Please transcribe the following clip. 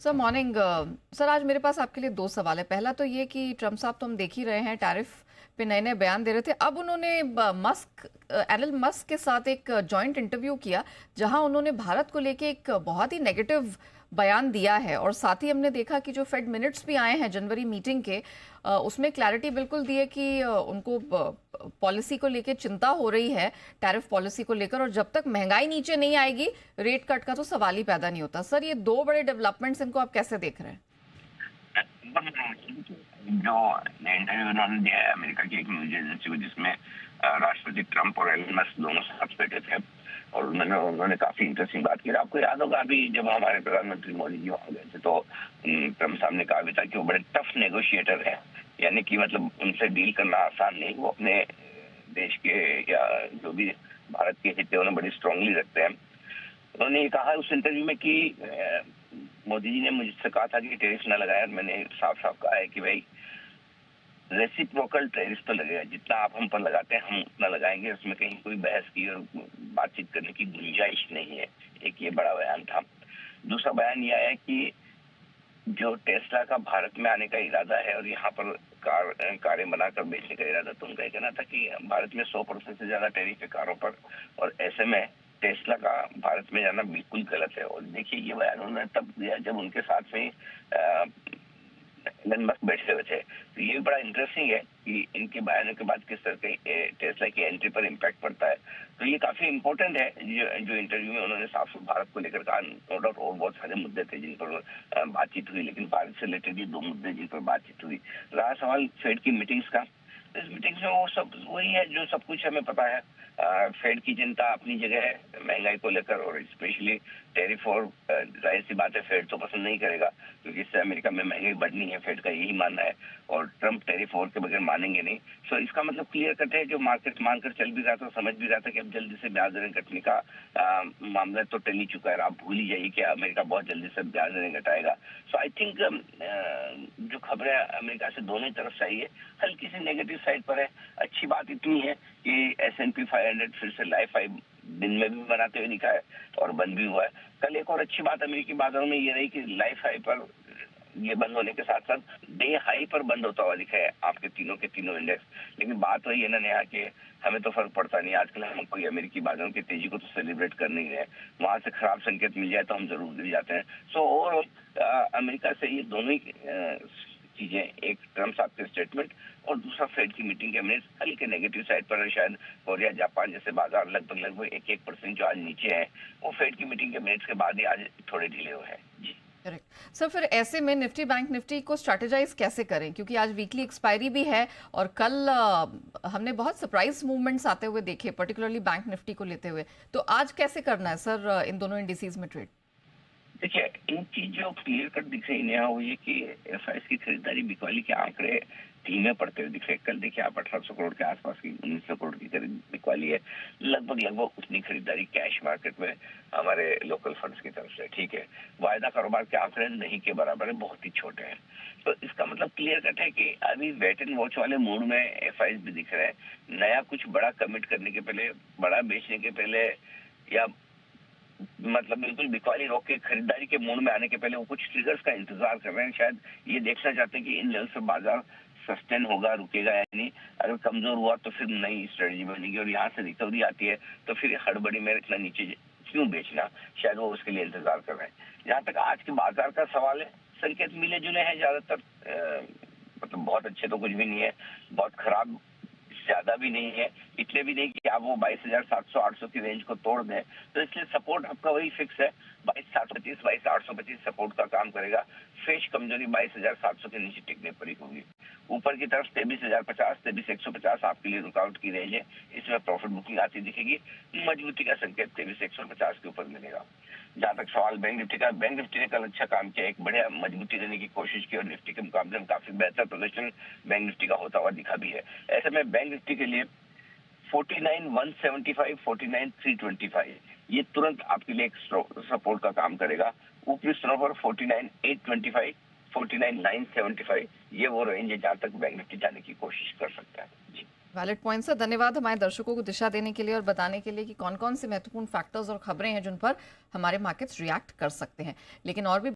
Sir morning. Sir आज मेरे पास आपके लिए दो सवाल है। पहला तो ये कि ट्रम्प साहब तो हम देख ही रहे हैं टैरिफ पे नए नए बयान दे रहे थे। अब उन्होंने एलन मस्क के साथ एक जॉइंट इंटरव्यू किया जहां उन्होंने भारत को लेके एक बहुत ही नेगेटिव बयान दिया है। और साथ ही हमने देखा कि जो फेड मिनट्स भी आए हैं जनवरी मीटिंग के, उसमें क्लैरिटी बिल्कुल दी है कि उनको पॉलिसी को लेके चिंता हो रही है, टैरिफ पॉलिसी को लेकर। और जब तक महंगाई नीचे नहीं आएगी रेट कट का तो सवाल ही पैदा नहीं होता। सर ये दो बड़े डेवलपमेंट्स, इनको आप कैसे देख रहे हैं? जो इंटरव्यू उन्होंने दिया है अमेरिका की एक न्यूज एजेंसी को, जिसमें राष्ट्रपति ट्रंप और एलन मस्क दोनों साथ बैठे थे, और उन्होंने काफी इंटरेस्टिंग बात की। आपको याद होगा अभी जब हमारे प्रधानमंत्री मोदी जी वहां गए थे तो ट्रंप साहब ने कहा भी था कि वो बड़े टफ नेगोशिएटर है, यानी कि मतलब उनसे डील करना आसान नहीं। वो अपने देश के या जो भी भारत के हित है उन्हें बड़ी स्ट्रांगली रखते हैं। उन्होंने ये कहा उस इंटरव्यू में कि मोदी जी ने मुझसे कहा था कि टैरिफ ना लगाया। मैंने साफ साफ कहा है कि भाई रेसिप्रोकल टैरिफ तो लगेगा, जितना आप हम पर लगाते हैं हम उतना लगाएंगे, उसमें कहीं कोई बहस की और बातचीत करने की गुंजाइश नहीं है। एक ये बड़ा बयान था। दूसरा बयान यह है कि जो टेस्ला का भारत में आने का इरादा है और यहाँ पर कारें बनाकर बेचने का इरादा, तो उनका कहना था कि भारत में 100% से ज्यादा टैरिफ है कारों पर, और ऐसे में टेस्ला का भारत में जाना बिल्कुल गलत है। और देखिए ये बयान उन्होंने तब दिया जब उनके साथ में एलन मस्क बैठे हुए थे। तो ये बड़ा इंटरेस्टिंग है कि इनके बयानों के बाद किस तरह के टेस्ला की एंट्री पर इम्पैक्ट पड़ता है। तो ये काफी इंपॉर्टेंट है जो इंटरव्यू में उन्होंने साफ साफ भारत को लेकर कहा। नो डाउट और बहुत सारे मुद्दे थे जिन पर बातचीत हुई, लेकिन भारत से रिलेटेड ये दो मुद्दे जिन पर बातचीत हुई। रहा सवाल फेड की मीटिंग्स का, इस मीटिंग्स में वो सब वही है जो सब कुछ हमें पता है। फेड की चिंता अपनी जगह है महंगाई को लेकर, और स्पेशली टैरिफ। और जाहिर सी बात है फेड तो पसंद नहीं करेगा, क्योंकि इससे अमेरिका में महंगाई बढ़नी है, फेड का यही मानना है। और ट्रंप टैरिफ और के बगैर मानेंगे नहीं। सो इसका मतलब क्लियर कट है, जो मार्केट मानकर चल भी रहा था, समझ भी रहा था कि अब जल्दी से ब्याज दरें घटने का मामला तो टल ही चुका है। आप भूल ही जाइए कि अमेरिका बहुत जल्दी से ब्याज दरें घटाएगा। सो आई थिंक जो खबरें अमेरिका से दोनों तरफ से आई है हल्की सी नेगेटिव साइड पर है। अच्छी बात इतनी है कि S&P 500 फिर से लाइफ हाई दिन में भी बनाते हुए दिखा है और बंद भी हुआ है। कल एक और अच्छी बात अमेरिकी बाजारों में ये रही कि लाइफ हाई पर ये बंद होने के साथ साथ डे हाई पर बंद होता हुआ दिखा है आपके तीनों के तीनों इंडेक्स। लेकिन बात वही है ना नेहा कि हमें तो फर्क पड़ता नहीं। आजकल हम कोई अमेरिकी बाजारों की तेजी को तो सेलिब्रेट कर नहीं रहे, वहां से खराब संकेत मिल जाए तो हम जरूर गिर जाते हैं। सो ओवरऑल अमेरिका से ये दोनों ही चीजें, एक ट्रम्प साहब के स्टेटमेंट और दूसरा फेड की मीटिंग के मिनट्स हल्के नेगेटिव साइड पर है। शायद कोरिया जापान जैसे बाजार लगभग 1% जो आज नीचे है, वो फेड की मीटिंग के मिनट्स के बाद ही आज थोड़े ढीले हुए हैं। जी करेक्ट सर। फिर ऐसे में निफ्टी बैंक निफ्टी को स्ट्रैटेजाइज कैसे करें, क्योंकि आज वीकली एक्सपायरी भी है और कल हमने बहुत सरप्राइज मूवमेंट्स आते हुए देखे, पर्टिकुलरली बैंक निफ्टी को लेते हुए। तो आज कैसे करना है सर इन दोनों इंडिसेस में ट्रेड? देखिए इन चीजों क्लियर कट दिख रही है वो ये कि एफआईएस की खरीदारी बिकवाली के आंकड़े धीमे पड़ते हुए दिख रहे। कल देखिए आप 1800 करोड़ के आसपास की 1900 करोड़ की बिकवाली है। लगभग उतनी खरीदारी कैश मार्केट में हमारे लोकल फंड्स की तरफ से, ठीक है। वायदा कारोबार के आंकड़े नहीं के बराबर है, बहुत ही छोटे हैं। तो इसका मतलब क्लियर कट है कि अभी वेट एंड वॉच वाले मूड में एफआईएस भी दिख रहे हैं। नया कुछ बड़ा कमिट करने के पहले, बड़ा बेचने के पहले, या मतलब बिल्कुल बिकवाली रोक के खरीदारी के मूड में आने के पहले वो कुछ ट्रिगर्स का इंतजार कर रहे हैं। शायद ये देखना चाहते हैं कि इन लेवल से बाजार सस्टेन होगा, रुकेगा या नहीं। अगर कमजोर हुआ तो फिर नई स्ट्रेटजी बनेगी, और यहाँ से रिकवरी आती है तो फिर हड़बड़ी में इतना नीचे क्यों बेचना, शायद वो उसके लिए इंतजार कर रहे हैं। जहाँ तक आज के बाजार का सवाल है, संकेत मिले जुले हैं ज्यादातर। मतलब बहुत अच्छे तो कुछ भी नहीं है, बहुत खराब ज्यादा भी नहीं है, इतने भी नहीं कि आप वो 22,700-800 की रेंज को तोड़ दें। तो इसलिए सपोर्ट आपका वही फिक्स है, 22,725 22,825 सपोर्ट का काम करेगा। फ्रेश कमजोरी 22,700 के नीचे टिकने पर ही होगी। ऊपर की तरफ 23,050 23,150 आपके लिए रुकावट की रेंज है, इसमें प्रॉफिट बुकिंग आती दिखेगी। मजबूती का संकेत 23,150 के ऊपर मिलेगा। जहाँ तक सवाल बैंक निफ्टी का, बैंक निफ्टी ने कल अच्छा काम किया, एक बढ़िया मजबूती देने की कोशिश की और निफ्टी के मुकाबले में काफी बेहतर प्रदर्शन बैंक निफ्टी का होता हुआ दिखा भी है। ऐसे में बैंक निफ्टी के लिए 49,175 49,325 ये तुरंत आपके लिए एक सपोर्ट का काम करेगा। ऊपरी स्तरों पर 49,825 49,975 ये वो रेंज है जहां तक बैंक निफ्टी जाने की कोशिश कर सकता है। जी वैलिड पॉइंट सर, धन्यवाद हमारे दर्शकों को दिशा देने के लिए और बताने के लिए कि कौन कौन से महत्वपूर्ण फैक्टर्स और खबरें हैं जिन पर हमारे मार्केट्स रिएक्ट कर सकते हैं। लेकिन और भी